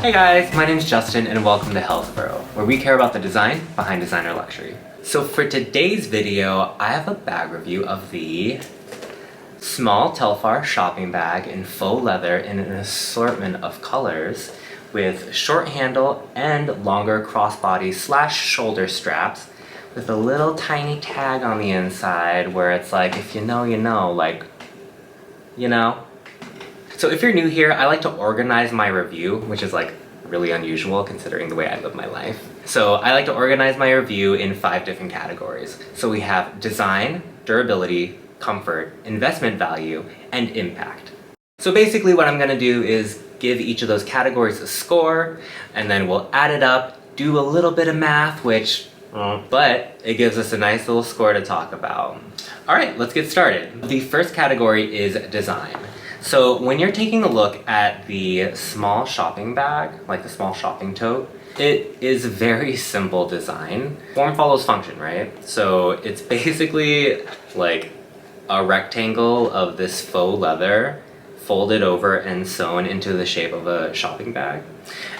Hey guys, my name is Justin and welcome to Healthboro, where we care about the design behind designer luxury. So for today's video, I have a bag review of the small Telfar shopping bag in faux leather in an assortment of colors with short handle and longer crossbody / shoulder straps with a little tiny tag on the inside where it's like, if you know, you know, like, you know? So if you're new here, I like to organize my review, which is like really unusual considering the way I live my life. So I like to organize my review in 5 different categories. So we have design, durability, comfort, investment value, and impact. So basically what I'm gonna do is give each of those categories a score, and then we'll add it up, do a little bit of math, but it gives us a nice little score to talk about. All right, let's get started. The first category is design. So when you're taking a look at the small shopping bag, like the small shopping tote, it is a very simple design. Form follows function, right? So it's basically like a rectangle of this faux leather folded over and sewn into the shape of a shopping bag.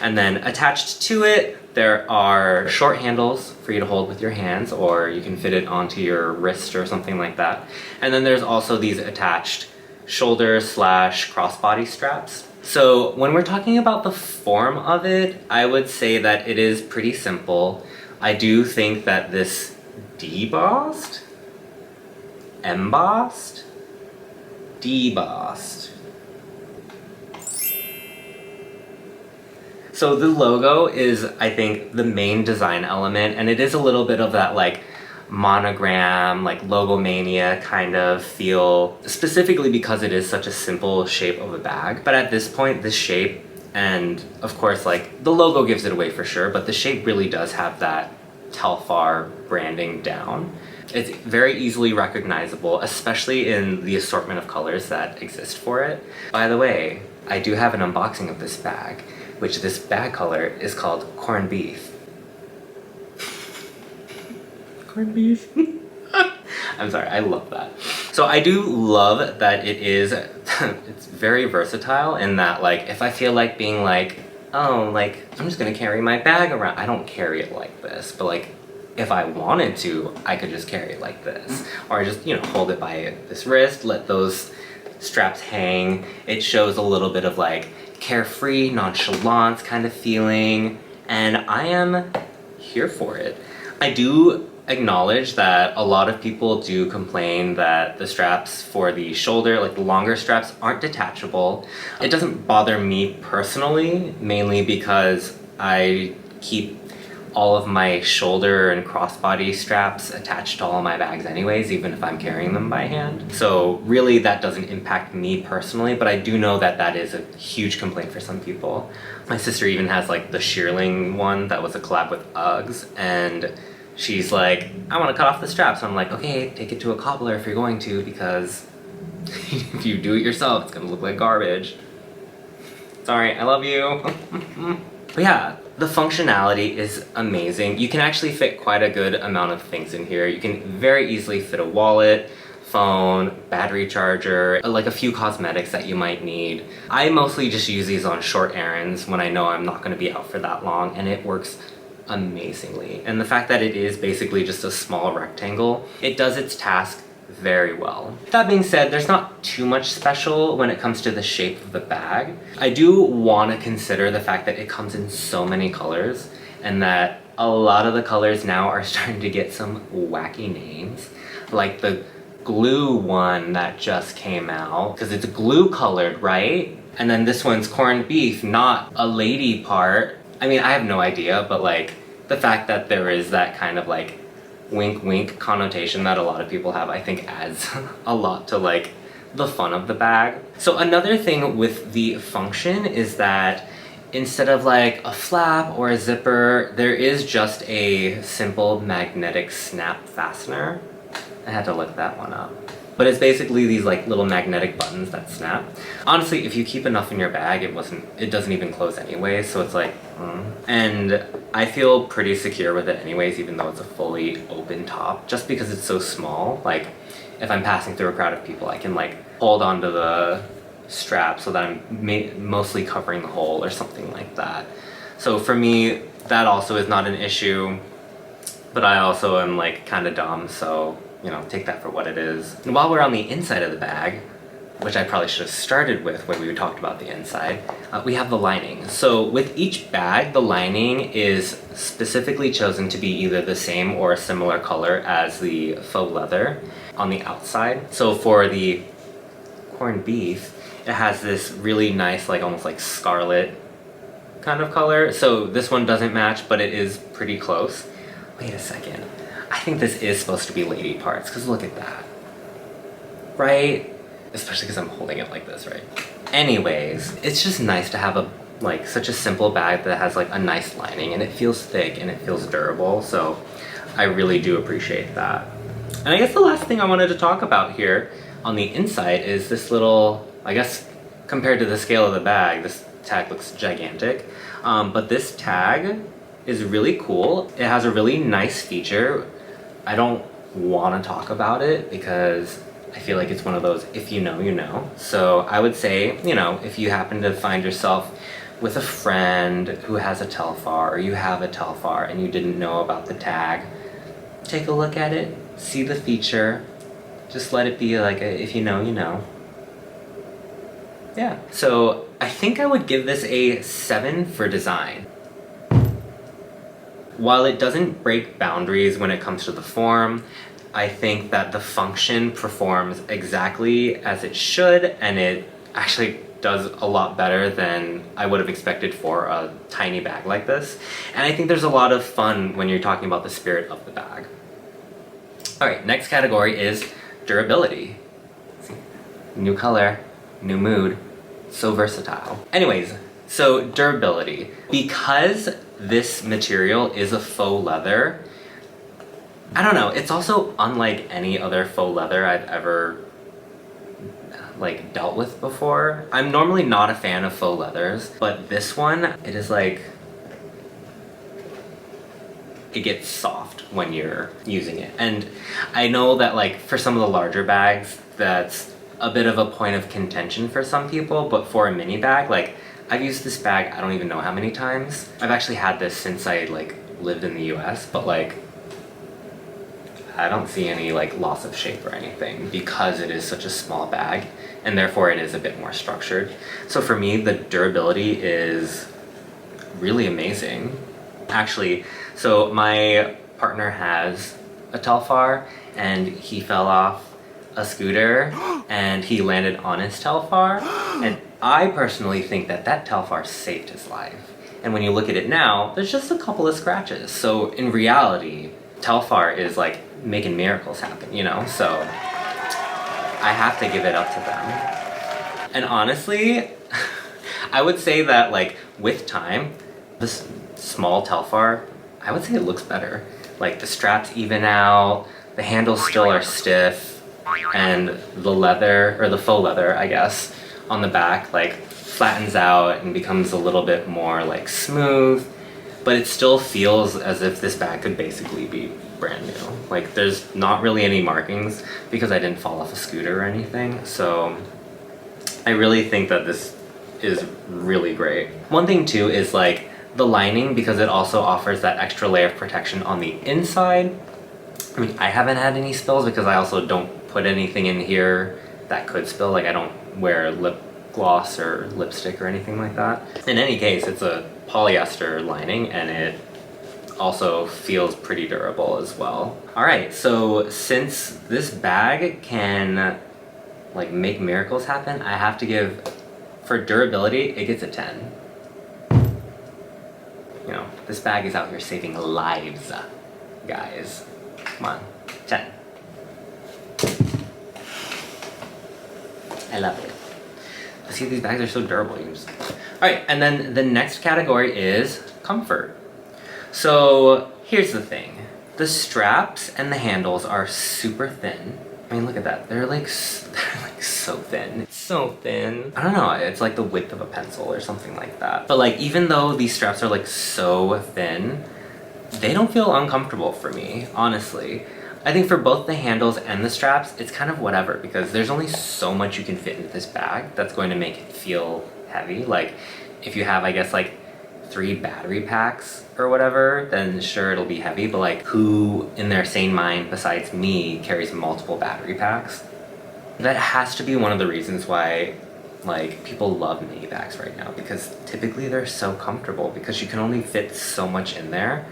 And then attached to it, there are short handles for you to hold with your hands, or you can fit it onto your wrist or something like that. And then there's also these attached shoulder / crossbody straps. So when we're talking about the form of it, I would say that it is pretty simple. I do think that this debossed, embossed, debossed. So the logo is, I think, the main design element, and it is a little bit of that like monogram, like logomania kind of feel, specifically because it is such a simple shape of a bag. But at this point, this shape, and of course like the logo gives it away for sure, but the shape really does have that Telfar branding down. It's very easily recognizable, especially in the assortment of colors that exist for it. By the way, I do have an unboxing of this bag, which this bag color is called corned beef. Corned beef. I'm sorry, I love that. So I do love that it is, it's very versatile in that like, if I feel like being like, oh, like, I'm just gonna carry my bag around. I don't carry it like this, but like, if I wanted to, I could just carry it like this. Or just, you know, hold it by this wrist, let those straps hang. It shows a little bit of like carefree, nonchalance kind of feeling, and I am here for it. I do acknowledge that a lot of people do complain that the straps for the shoulder, like the longer straps, aren't detachable. It doesn't bother me personally, mainly because I keep all of my shoulder and crossbody straps attached to all my bags anyways, even if I'm carrying them by hand. So really that doesn't impact me personally, but I do know that that is a huge complaint for some people. My sister even has like the shearling one that was a collab with Uggs, and she's like, I want to cut off the straps. I'm like, okay, take it to a cobbler if you're going to, because if you do it yourself, it's gonna look like garbage. Sorry, I love you. But yeah, the functionality is amazing. You can actually fit quite a good amount of things in here. You can very easily fit a wallet, phone, battery charger, like a few cosmetics that you might need. I mostly just use these on short errands when I know I'm not gonna be out for that long, and it works amazingly. And the fact that it is basically just a small rectangle, it does its task very well. That being said, there's not too much special when it comes to the shape of the bag. I do want to consider the fact that it comes in so many colors, and that a lot of the colors now are starting to get some wacky names, like the glue one that just came out, because it's glue colored, right? And then this one's corned beef, not a lady part. I mean, I have no idea, but like the fact that there is that kind of like wink wink connotation that a lot of people have, I think adds a lot to like the fun of the bag. So another thing with the function is that instead of like a flap or a zipper, there is just a simple magnetic snap fastener. I had to look that one up. But it's basically these like little magnetic buttons that snap. Honestly, if you keep enough in your bag, it doesn't even close anyway, so it's like, And I feel pretty secure with it anyways, even though it's a fully open top, just because it's so small. Like, if I'm passing through a crowd of people, I can like hold onto the strap so that I'm mostly covering the hole or something like that. So for me, that also is not an issue, but I also am like kind of dumb, so you know, take that for what it is. And while we're on the inside of the bag, which I probably should have started with when we talked about the inside, we have the lining. So with each bag, the lining is specifically chosen to be either the same or a similar color as the faux leather on the outside. So for the corned beef, it has this really nice, like almost like scarlet kind of color. So this one doesn't match, but it is pretty close. Wait a second. I think this is supposed to be lady parts, because look at that. Right? Especially because I'm holding it like this, right? Anyways, it's just nice to have a like such a simple bag that has like a nice lining, and it feels thick and it feels durable, so I really do appreciate that. And I guess the last thing I wanted to talk about here on the inside is this little, I guess compared to the scale of the bag, this tag looks gigantic, but this tag is really cool. It has a really nice feature. I don't want to talk about it because I feel like it's one of those, if you know, you know. So I would say, you know, if you happen to find yourself with a friend who has a Telfar, or you have a Telfar and you didn't know about the tag, take a look at it, see the feature, just let it be like a, if you know, you know. Yeah, so I think I would give this a 7 for design. While it doesn't break boundaries when it comes to the form, I think that the function performs exactly as it should, and it actually does a lot better than I would have expected for a tiny bag like this. And I think there's a lot of fun when you're talking about the spirit of the bag. Alright, next category is durability. New color, new mood, so versatile. Anyways, so durability. Because this material is a faux leather, I don't know, it's also unlike any other faux leather I've ever like dealt with before. I'm normally not a fan of faux leathers, but this one, it is like, it gets soft when you're using it. And I know that like for some of the larger bags, that's a bit of a point of contention for some people, but for a mini bag, like I've used this bag I don't even know how many times. I've actually had this since I like lived in the US, but like I don't see any like loss of shape or anything because it is such a small bag, and therefore it is a bit more structured. So for me, the durability is really amazing. Actually, so my partner has a Telfar and he fell off a scooter and he landed on his Telfar, and I personally think that that Telfar saved his life. And when you look at it now, there's just a couple of scratches. So in reality, Telfar is like making miracles happen, you know? So I have to give it up to them. And honestly, I would say that like with time, this small Telfar, I would say it looks better. Like the straps even out, the handles still are stiff, and the leather, or the faux leather, I guess, on the back like flattens out and becomes a little bit more like smooth, but it still feels as if this bag could basically be brand new. Like there's not really any markings because I didn't fall off a scooter or anything, so I really think that this is really great. One thing too is like the lining, because it also offers that extra layer of protection on the inside. I mean, I haven't had any spills because I also don't put anything in here that could spill. Like I don't wear lip gloss or lipstick or anything like that. In any case, it's a polyester lining and it also feels pretty durable as well. Alright, so since this bag can like make miracles happen, I have to give, for durability, it gets a 10. You know, this bag is out here saving lives, guys. Come on, 10. I love it. See, these bags are so durable. Alright, and then the next category is comfort. So here's the thing. The straps and the handles are super thin. I mean, look at that. They're like so thin. It's so thin. I don't know, it's like the width of a pencil or something like that. But like, even though these straps are like so thin, they don't feel uncomfortable for me, honestly. I think for both the handles and the straps, it's kind of whatever, because there's only so much you can fit into this bag that's going to make it feel heavy. Like if you have, I guess, like 3 battery packs or whatever, then sure, it'll be heavy, but like who in their sane mind besides me carries multiple battery packs? That has to be one of the reasons why like people love mini bags right now, because typically they're so comfortable because you can only fit so much in there,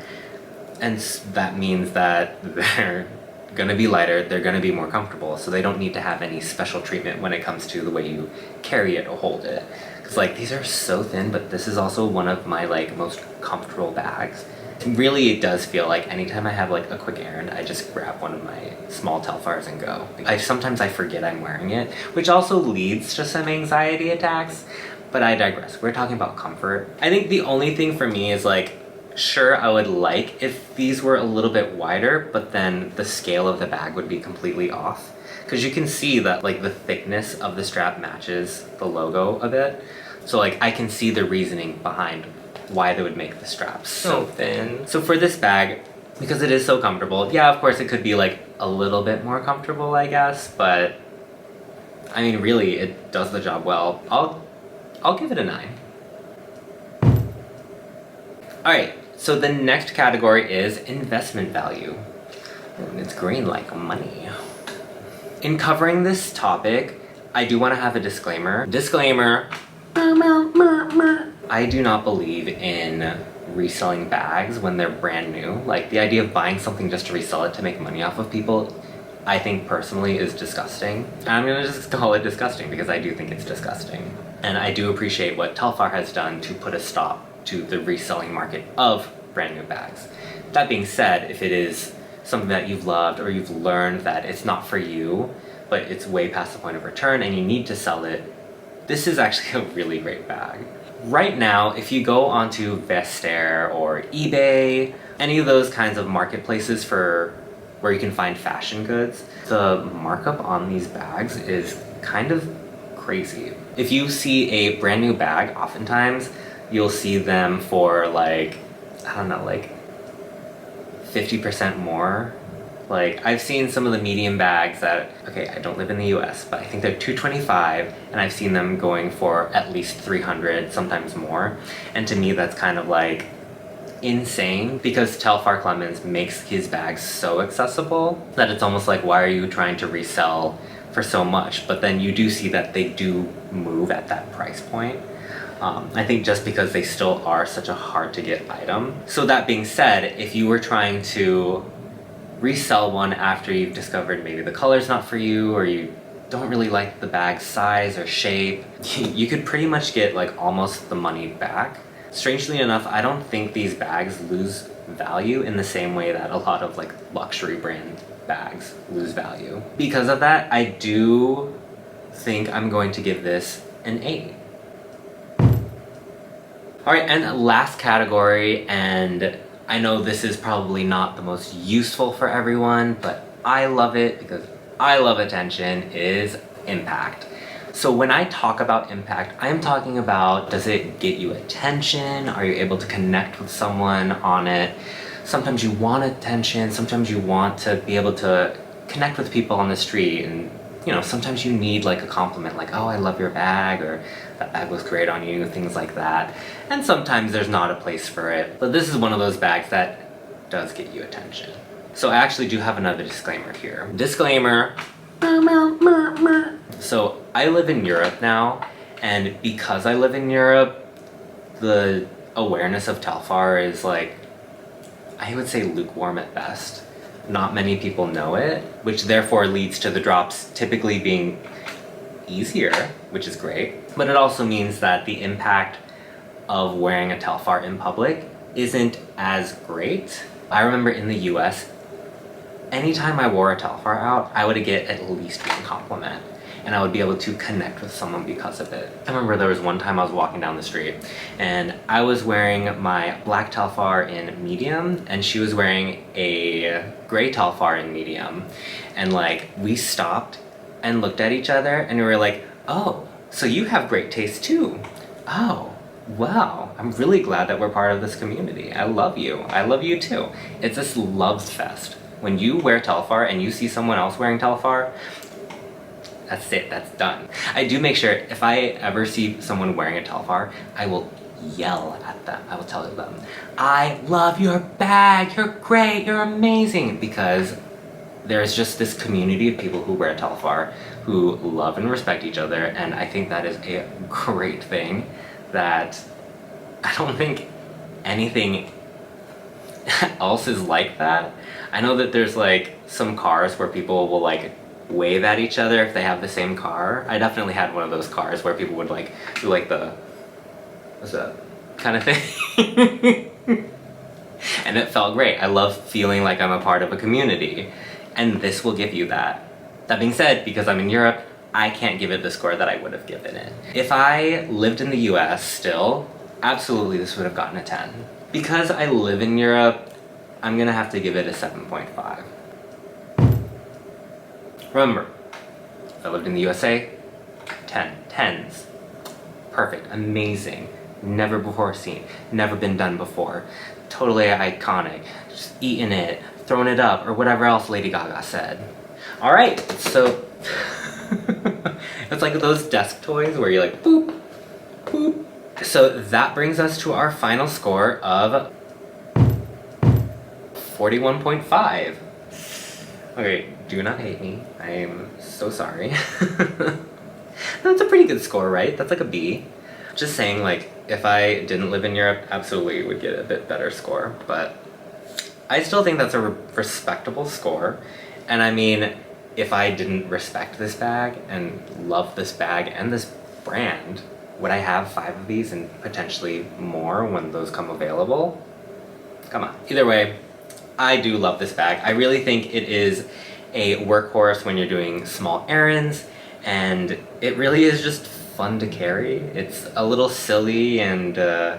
and that means that they're gonna be lighter, they're gonna be more comfortable, so they don't need to have any special treatment when it comes to the way you carry it or hold it. Because like these are so thin, but this is also one of my like most comfortable bags. Really, it does feel like anytime I have like a quick errand, I just grab one of my small Telfars and go. Sometimes I forget I'm wearing it, which also leads to some anxiety attacks, but I digress. We're talking about comfort. I think the only thing for me is like, sure, I would like if these were a little bit wider, but then the scale of the bag would be completely off. Because you can see that like the thickness of the strap matches the logo a bit. So like I can see the reasoning behind why they would make the straps so thin. So for this bag, because it is so comfortable, yeah, of course it could be like a little bit more comfortable, I guess, but I mean, really, it does the job well. I'll give it a 9. Alright, so the next category is investment value. And it's green like money. In covering this topic, I do want to have a disclaimer. Disclaimer. I do not believe in reselling bags when they're brand new. Like the idea of buying something just to resell it to make money off of people, I think personally is disgusting. I'm gonna just call it disgusting because I do think it's disgusting. And I do appreciate what Telfar has done to put a stop to the reselling market of brand new bags. That being said, if it is something that you've loved or you've learned that it's not for you, but it's way past the point of return and you need to sell it, this is actually a really great bag. Right now, if you go onto Vestair or eBay, any of those kinds of marketplaces for where you can find fashion goods, the markup on these bags is kind of crazy. If you see a brand new bag, oftentimes you'll see them for like, I don't know, like 50% more. Like I've seen some of the medium bags that, okay, I don't live in the US, but I think they're $225, and I've seen them going for at least $300, sometimes more. And to me, that's kind of like insane, because Telfar Clemens makes his bags so accessible that it's almost like, why are you trying to resell for so much? But then you do see that they do move at that price point. I think just because they still are such a hard to get item. So that being said, if you were trying to resell one after you've discovered maybe the color's not for you, or you don't really like the bag's size or shape, you could pretty much get like almost the money back. Strangely enough, I don't think these bags lose value in the same way that a lot of like luxury brand bags lose value. Because of that, I do think I'm going to give this an 8. Alright, and last category, and I know this is probably not the most useful for everyone, but I love it because I love attention, is impact. So when I talk about impact, I'm talking about, does it get you attention? Are you able to connect with someone on it? Sometimes you want attention, sometimes you want to be able to connect with people on the street, and you know, sometimes you need like a compliment, like, oh, I love your bag, or that bag looks great on you, things like that. And sometimes there's not a place for it, but this is one of those bags that does get you attention. So I actually do have another disclaimer here. Disclaimer. So I live in Europe now, and because I live in Europe, the awareness of Telfar is like, I would say lukewarm at best. Not many people know it, which therefore leads to the drops typically being easier, which is great. But it also means that the impact of wearing a Telfar in public isn't as great. I remember in the US, anytime I wore a Telfar out, I would get at least one compliment, and I would be able to connect with someone because of it. I remember there was one time I was walking down the street and I was wearing my black Telfar in medium, and she was wearing a gray Telfar in medium, and like we stopped and looked at each other and we were like, oh, so you have great taste too. Oh, wow, I'm really glad that we're part of this community. I love you. I love you too. It's this love fest. When you wear Telfar and you see someone else wearing Telfar, that's it, that's done. I do make sure if I ever see someone wearing a Telfar, I will yell at them. I will tell them, I love your bag, you're great, you're amazing, because there's just this community of people who wear Telfar who love and respect each other, and I think that is a great thing that I don't think anything else is like that. I know that there's like some cars where people will like wave at each other if they have the same car. I definitely had one of those cars where people would like do like the, what's that kind of thing. And it felt great. I love feeling like I'm a part of a community, and this will give you that. That being said, because I'm in Europe, I can't give it the score that I would have given it. If I lived in the US still, absolutely this would have gotten a 10. Because I live in Europe, I'm gonna have to give it a 7.5. Remember, if I lived in the USA, 10. 10s. Perfect, amazing, never before seen, never been done before, totally iconic, just eating it, throwing it up, or whatever else Lady Gaga said. Alright, so it's like those desk toys where you're like boop, boop. So that brings us to our final score of 41.5. Okay, do not hate me. I am so sorry. That's a pretty good score, right? That's like a B. Just saying, like, if I didn't live in Europe, absolutely would get a bit better score, but I still think that's a respectable score. And I mean, if I didn't respect this bag and love this bag and this brand, would I have 5 of these and potentially more when those come available? Come on. Either way, I do love this bag. I really think it is a workhorse when you're doing small errands, and it really is just fun to carry. It's a little silly, and I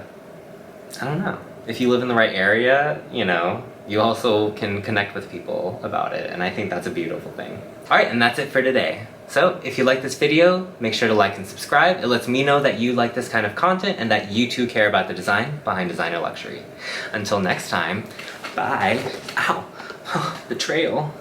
don't know. If you live in the right area, you know, you also can connect with people about it, and I think that's a beautiful thing. Alright, and that's it for today. So, if you like this video, make sure to like and subscribe. It lets me know that you like this kind of content and that you too care about the design behind designer luxury. Until next time, bye. Ow, the trail.